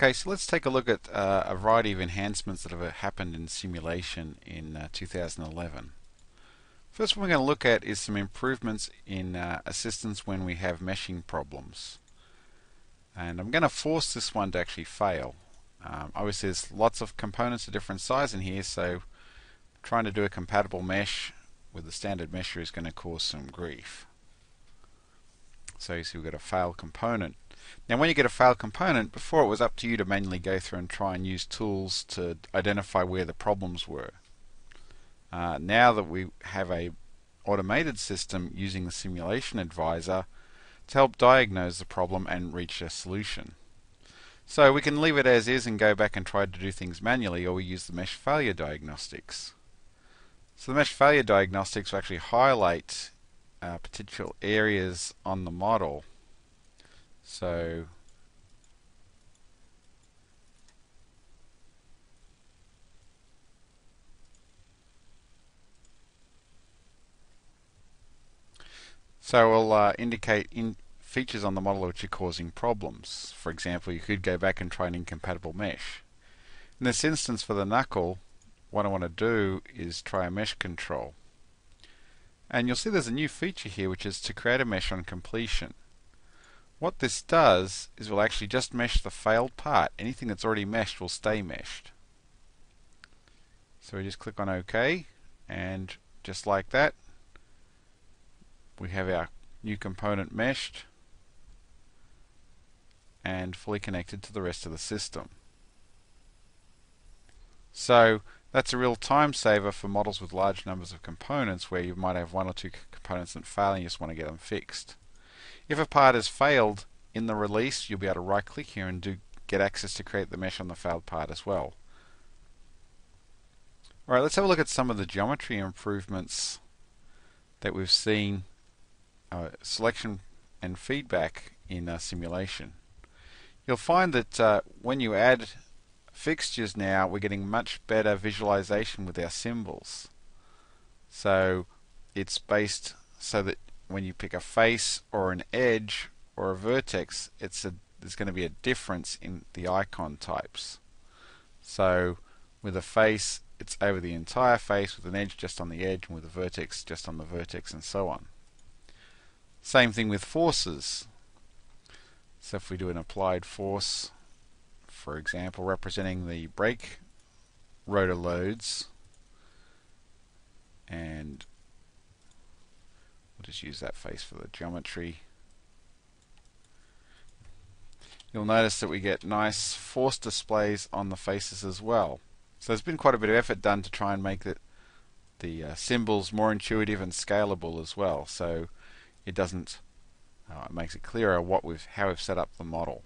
Okay, so let's take a look at a variety of enhancements that have happened in simulation in 2011. First one we're going to look at is some improvements in assistance when we have meshing problems. And I'm going to force this one to actually fail. Obviously there's lots of components of different size in here, so trying to do a compatible mesh with the standard mesher is going to cause some grief. So you see we've got a failed component. Now when you get a failed component, before it was up to you to manually go through and try and use tools to identify where the problems were. Now that we have a automated system using the simulation advisor to help diagnose the problem and reach a solution. So we can leave it as is and go back and try to do things manually, or we use the mesh failure diagnostics. So the mesh failure diagnostics will actually highlight potential areas on the model. So we'll indicate features on the model which are causing problems. For example, you could go back and try an incompatible mesh. In this instance for the knuckle, what I want to do is try a mesh control. And you'll see there's a new feature here which is to create a mesh on completion. What this does is we'll actually just mesh the failed part. Anything that's already meshed will stay meshed. So we just click on OK, and just like that we have our new component meshed and fully connected to the rest of the system. So that's a real time saver for models with large numbers of components where you might have one or two components that fail and you just want to get them fixed. If a part has failed in the release, you'll be able to right click here and get access to create the mesh on the failed part as well. Alright, let's have a look at some of the geometry improvements that we've seen, selection and feedback in simulation. You'll find that when you add fixtures now, we're getting much better visualization with our symbols. So it's based so that when you pick a face or an edge or a vertex, there's going to be a difference in the icon types. So with a face, it's over the entire face, with an edge just on the edge, and with a vertex just on the vertex, and so on. Same thing with forces. So if we do an applied force, for example, representing the brake rotor loads, and we'll just use that face for the geometry. You'll notice that we get nice force displays on the faces as well. So there's been quite a bit of effort done to try and make the symbols more intuitive and scalable as well. So it doesn't. It makes it clearer how we've set up the model.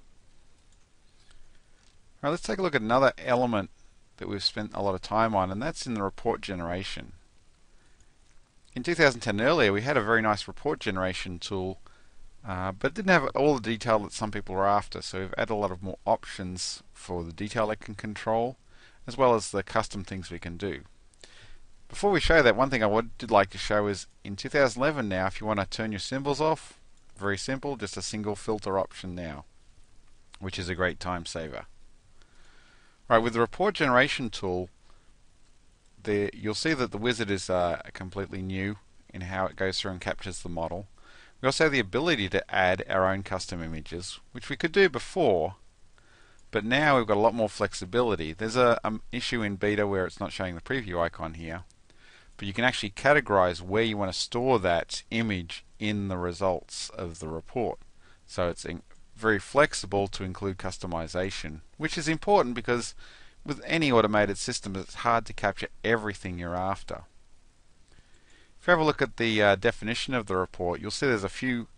All right, let's take a look at another element that we've spent a lot of time on, and that's in the report generation. In 2010 earlier, we had a very nice report generation tool, but it didn't have all the detail that some people were after. So we've added a lot of more options for the detail it can control, as well as the custom things we can do. Before we show that, one thing I did like to show is in 2011 now, if you want to turn your symbols off, very simple, just a single filter option now, which is a great time saver. Right, with the report generation tool, you'll see that the wizard is completely new in how it goes through and captures the model. We also have the ability to add our own custom images, which we could do before, but now we've got a lot more flexibility. There's an issue in beta where it's not showing the preview icon here, but you can actually categorize where you want to store that image in the results of the report. So it's very flexible to include customization, which is important because with any automated system it's hard to capture everything you're after. If you have a look at the definition of the report, you'll see there's a few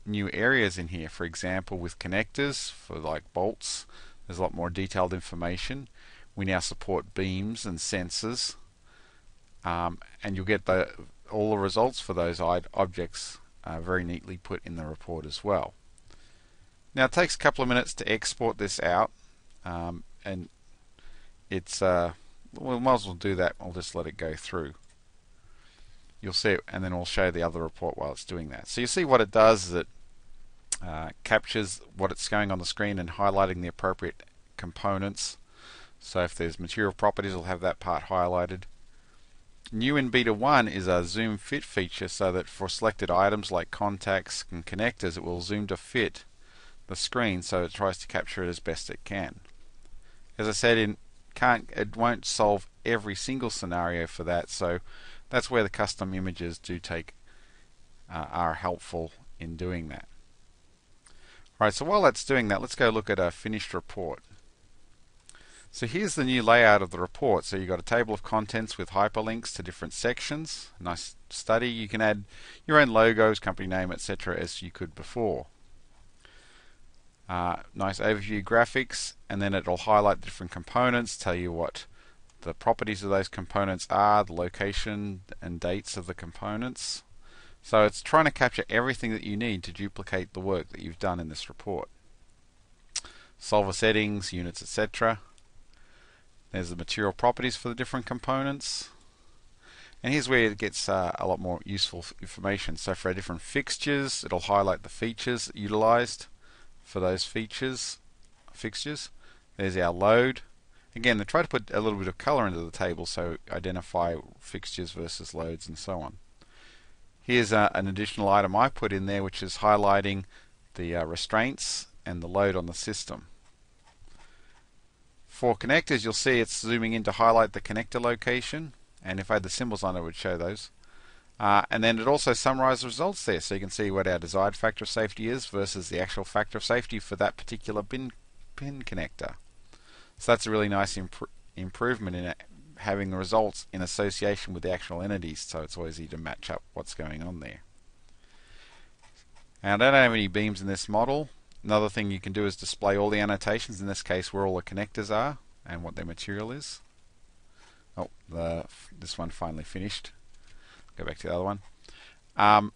new areas in here. For example, with connectors for like bolts, there's a lot more detailed information. We now support beams and sensors, and you'll get all the results for those objects very neatly put in the report as well. Now it takes a couple of minutes to export this out, and it's we might as well do that. We'll just let it go through. You'll see it, and then we'll show the other report while it's doing that. So you see what it does is it captures what's going on the screen and highlighting the appropriate components. So if there's material properties, it'll have that part highlighted. New in Beta 1 is a zoom fit feature, so that for selected items like contacts and connectors, it will zoom to fit the screen, so it tries to capture it as best it can. As I said, it won't solve every single scenario for that, so that's where the custom images are helpful in doing that. Alright, so while that's doing that, let's go look at a finished report. So here's the new layout of the report. So you've got a table of contents with hyperlinks to different sections. Nice study. You can add your own logos, company name, etc. as you could before. Nice overview graphics, and then it'll highlight the different components, tell you what the properties of those components are, the location and dates of the components. So it's trying to capture everything that you need to duplicate the work that you've done in this report. Solver settings, units, etc. There's the material properties for the different components. And here's where it gets a lot more useful information. So for our different fixtures, it'll highlight the features utilized for those fixtures. There's our load. Again, they try to put a little bit of color into the table, so identify fixtures versus loads and so on. Here's an additional item I put in there, which is highlighting the restraints and the load on the system. For connectors, you'll see it's zooming in to highlight the connector location, and if I had the symbols on it, would show those. And then it also summarizes results there, so you can see what our desired factor of safety is versus the actual factor of safety for that particular pin connector. So that's a really nice improvement in having the results in association with the actual entities, so it's always easy to match up what's going on there. Now I don't have any beams in this model. Another thing you can do is display all the annotations, in this case where all the connectors are and what their material is. Oh, this one finally finished. Go back to the other one.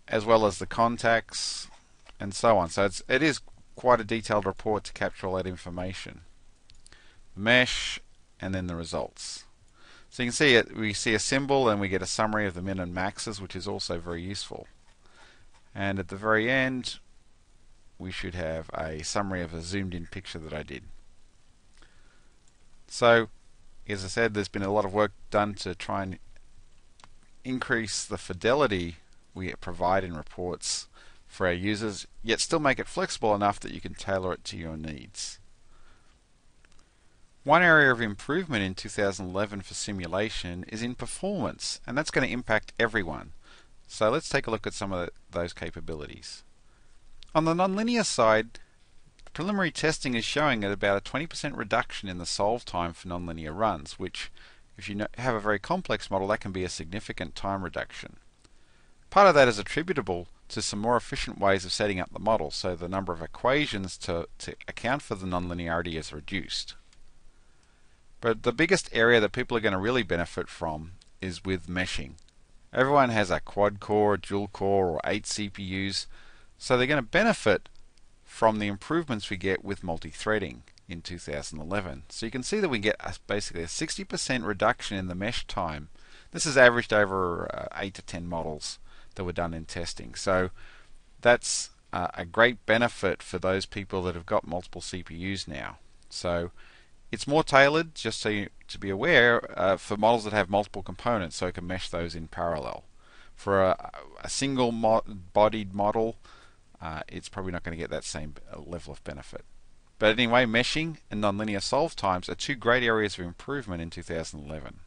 As well as the contacts and so on. So it is quite a detailed report to capture all that information. The mesh and then the results. So you can see it. We see a symbol and we get a summary of the min and maxes, which is also very useful. And at the very end, we should have a summary of a zoomed in picture that I did. So, as I said, there's been a lot of work done to try and increase the fidelity we provide in reports for our users, yet still make it flexible enough that you can tailor it to your needs. One area of improvement in 2011 for simulation is in performance, and that's going to impact everyone. So let's take a look at some of those capabilities. On the nonlinear side, preliminary testing is showing at about a 20% reduction in the solve time for nonlinear runs, which, if you have a very complex model, that can be a significant time reduction. Part of that is attributable to some more efficient ways of setting up the model, so the number of equations to account for the nonlinearity is reduced. But the biggest area that people are going to really benefit from is with meshing. Everyone has a quad core, dual core, or 8 CPUs, so they're going to benefit from the improvements we get with multi-threading in 2011. So you can see that we get basically a 60% reduction in the mesh time. This is averaged over 8 to 10 models that were done in testing. So that's a great benefit for those people that have got multiple CPUs now. So it's more tailored, just so to be aware, for models that have multiple components, so you can mesh those in parallel. For a single bodied model, it's probably not going to get that same level of benefit. But anyway, meshing and nonlinear solve times are two great areas of improvement in 2011.